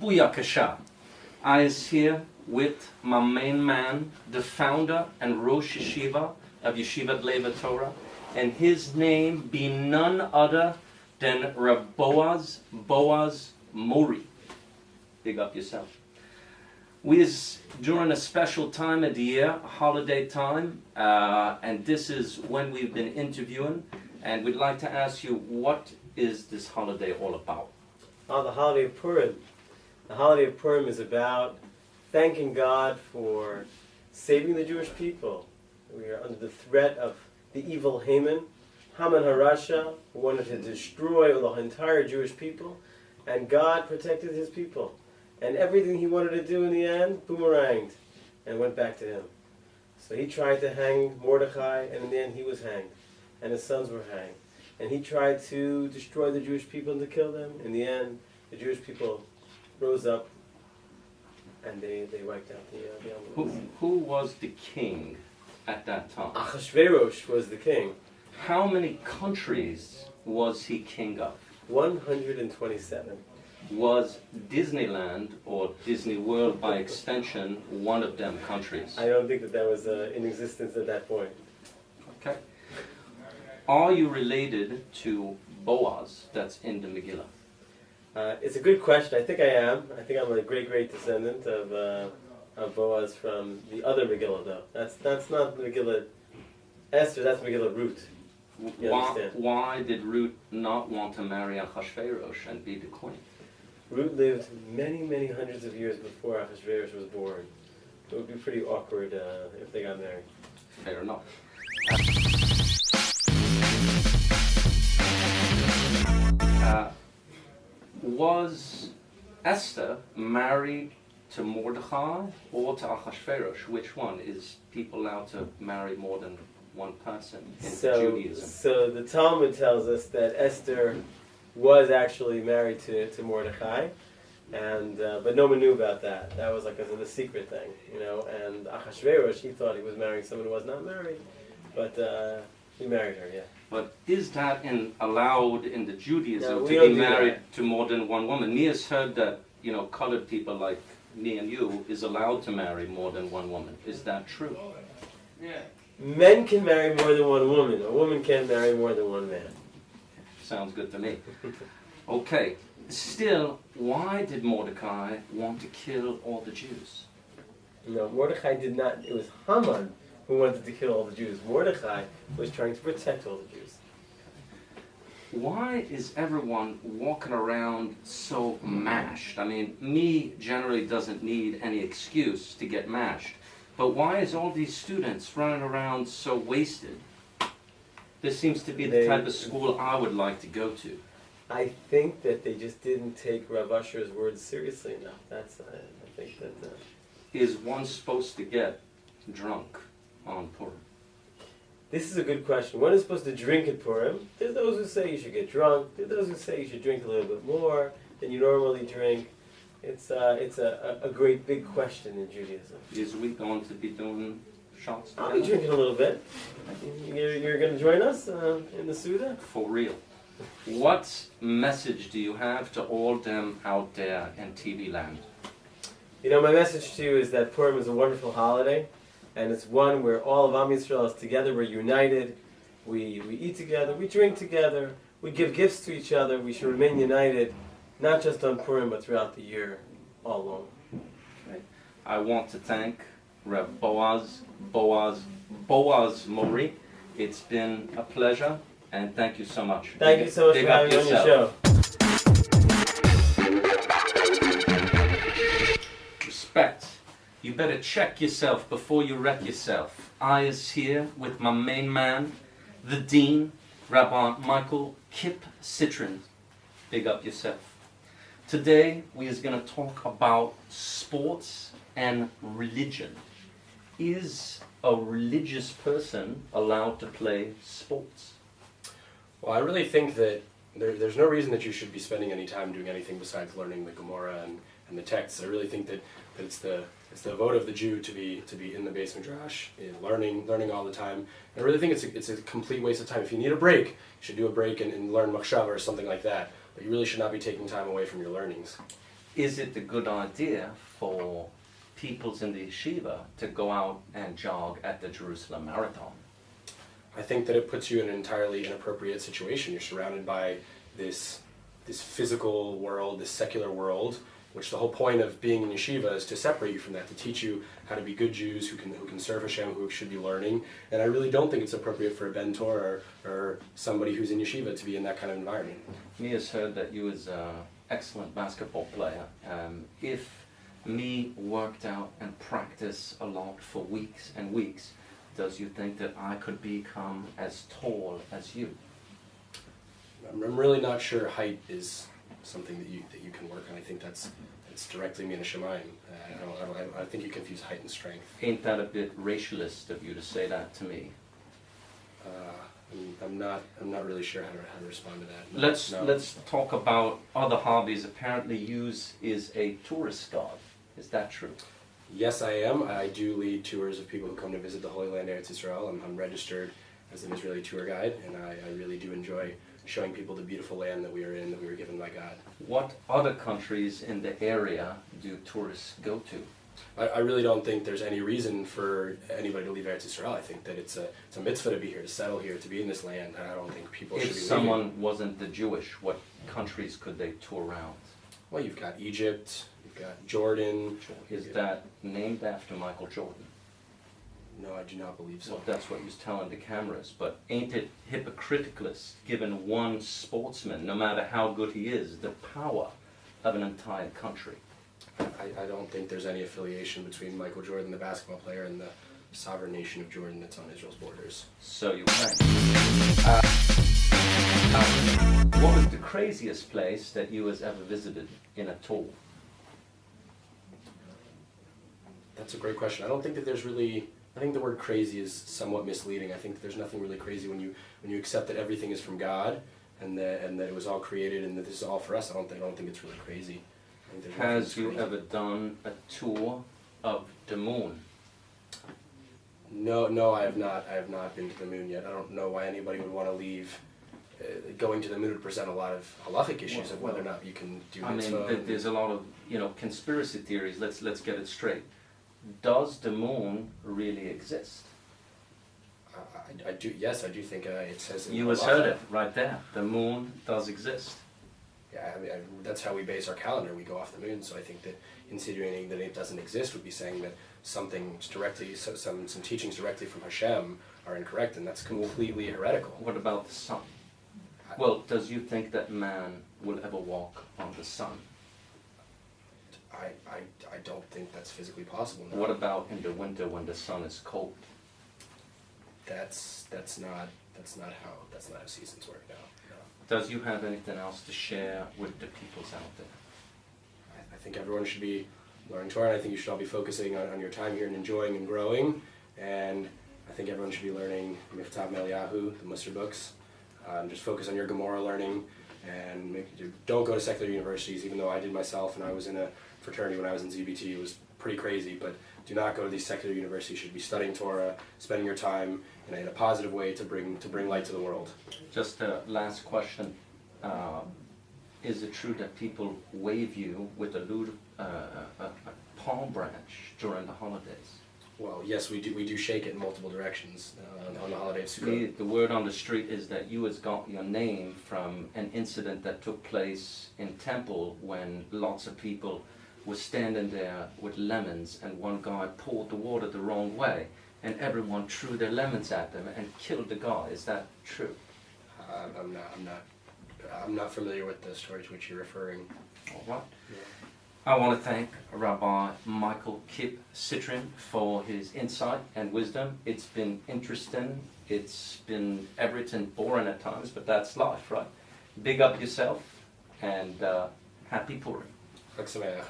Booyakasha. I is here with my main man, the founder and Rosh Yeshiva of Yeshivat Leva Torah, and his name be none other than Rav Boaz Mori. Big up yourself. We is during a special time of the year, holiday time, and this is when we've been interviewing, and we'd like to ask you, what is this holiday all about? The holiday of Purim. The holiday of Purim is about thanking God for saving the Jewish people. We are under the threat of the evil Haman HaRasha, who wanted to destroy the entire Jewish people, and God protected his people. And everything he wanted to do in the end, boomeranged, and went back to him. So he tried to hang Mordechai, and in the end he was hanged, and his sons were hanged. And he tried to destroy the Jewish people and to kill them. In the end, the Jewish people rose up, and they wiped out the Ammonites. Who was the king at that time? Achashverosh was the king. How many countries was he king of? 127. Was Disneyland, or Disney World by extension, one of them countries? I don't think that was in existence at that point. Okay. Are you related to Boaz that's in the Megillah? It's a good question. I think I am. I think I'm a great descendant of Boaz from the other Megillah, though. That's not the Megillah Esther, that's Megillah Ruth. Why did Ruth not want to marry Achashverosh and be the queen? Ruth lived many hundreds of years before Achashverosh was born. It would be pretty awkward if they got married. Fair enough. Was Esther married to Mordechai or to Achashverosh? Which one? Is people allowed to marry more than one person in Judaism? So the Talmud tells us that Esther was actually married to Mordechai, and but no one knew about that. That was like a secret thing, you know. And Achashverosh, he thought he was marrying someone who was not married, but he married her, yeah. But is that allowed in the Judaism No, to be married to more than one woman? Me has heard that, you know, colored people like me and you is allowed to marry more than one woman. Is that true? Yeah. Men can marry more than one woman. A woman can't marry more than one man. Sounds good to me. Okay. Still, why did Mordecai want to kill all the Jews? No, Mordecai did not. It was Haman who wanted to kill all the Jews. Mordecai was trying to protect all the Jews. Why is everyone walking around so mashed? I mean, me generally doesn't need any excuse to get mashed. But why is all these students running around so wasted? This seems to be the type of school I would like to go to. I think that they just didn't take Rav Asher's words seriously enough. That's, I think that... Is one supposed to get drunk on Purim? This is a good question. One is supposed to drink at Purim. There's those who say you should get drunk. There's those who say you should drink a little bit more than you normally drink. It's a great big question in Judaism. Is we going to be doing shots together? I'll be drinking a little bit. You're going to join us in the Suda? For real. What message do you have to all them out there in TV land? You know, my message to you is that Purim is a wonderful holiday, and it's one where all of Am Yisrael is together. We're united. We eat together. We drink together. We give gifts to each other. We should remain united, not just on Purim, but throughout the year, all along. Okay. I want to thank Rav Boaz Mori. It's been a pleasure, and thank you so much. Thank you so much for having me on your show. Respect. You better check yourself before you wreck yourself. I is here with my main man, the Dean, Rabbi Michael Kip Citron. Big up yourself. Today we is going to talk about sports and religion. Is a religious person allowed to play sports? Well, I really think that there's no reason that you should be spending any time doing anything besides learning the Gemara and the texts. I really think that it's the vote of the Jew to be in the Beis Midrash, learning all the time. And I really think it's a complete waste of time. If you need a break, you should do a break and learn Machshava or something like that. But you really should not be taking time away from your learnings. is it a good idea for peoples in the yeshiva to go out and jog at the Jerusalem Marathon? I think that it puts you in an entirely inappropriate situation. You're surrounded by this physical world, this secular world, which the whole point of being in yeshiva is to separate you from that, to teach you how to be good Jews who can serve Hashem, who should be learning. And I really don't think it's appropriate for a Ben Torah or somebody who's in yeshiva to be in that kind of environment. Me has heard that you is an excellent basketball player. If me worked out and practiced a lot for weeks and weeks, does you think that I could become as tall as you? I'm really not sure height is something that you can work on. I think that's directly min hashamayim. I think you confuse height and strength. Ain't that a bit racialist of you to say that to me? I'm not really sure how to respond to that. No. Let's talk about other hobbies. Apparently, yours is a tourist guide. Is that true? Yes, I am. I do lead tours of people who come to visit the Holy Land, Eretz Yisrael. I'm registered as an Israeli tour guide, and I really do enjoy showing people the beautiful land that we are in, that we were given by God. What other countries in the area do tourists go to? I really don't think there's any reason for anybody to leave Eretz Yisrael. I think that it's a mitzvah to be here, to settle here, to be in this land, and I don't think people should be leaving. If someone wasn't the Jewish, what countries could they tour around? Well, you've got Egypt, you've got Jordan. Is that named after Michael Jordan? No, I do not believe so. Well, that's what he was telling the cameras. But ain't it hypocritical, given one sportsman, no matter how good he is, the power of an entire country? I don't think there's any affiliation between Michael Jordan, the basketball player, and the sovereign nation of Jordan that's on Israel's borders. So you think. What was the craziest place that you has ever visited in a tour? That's a great question. I don't think that there's really... I think the word crazy is somewhat misleading. I think that there's nothing really crazy when you accept that everything is from God and that it was all created and that this is all for us. I don't think it's really crazy. Has you ever done a tour of the moon? No, I have not. I have not been to the moon yet. I don't know why anybody would want to leave. Going to the moon would present a lot of halachic issues of whether or not you can do mitzvah. I mean, there's a lot of conspiracy theories. Let's get it straight. Does the moon really exist? I do. Yes, I do think it says. In you has heard it right there. The moon does exist. Yeah, I mean, that's how we base our calendar. We go off the moon. So I think that insinuating that it doesn't exist would be saying that some teachings directly from Hashem are incorrect, and that's completely heretical. What about the sun? Well, does you think that man will ever walk on the sun? I don't think that's physically possible. No. What about in the winter when the sun is cold? That's not how seasons work now. No. Does you have anything else to share with the peoples out there? I think everyone should be learning Torah, and I think you should all be focusing on your time here and enjoying and growing. And I think everyone should be learning Michtav Meliyahu, the Musar books. Just focus on your Gemara learning, and don't go to secular universities, even though I did myself, and I was in a fraternity when I was in ZBT. It was pretty crazy, but do not go to these secular universities. You should be studying Torah, spending your time in a positive way to bring light to the world. Just a last question. Is it true that people wave you with a palm branch during the holidays? Well, yes, we do shake it in multiple directions on the holiday of Sukkot. The word on the street is that you has got your name from an incident that took place in Temple when lots of people were standing there with lemons, and one guy poured the water the wrong way, and everyone threw their lemons at them and killed the guy. Is that true? I'm not familiar with the story to which you're referring. All right. Yeah. I want to thank Rabbi Michael Kip Citrin for his insight and wisdom. It's been interesting. It's been everything boring at times, but that's life, right? Big up yourself, and happy Purim. Chag Sameach.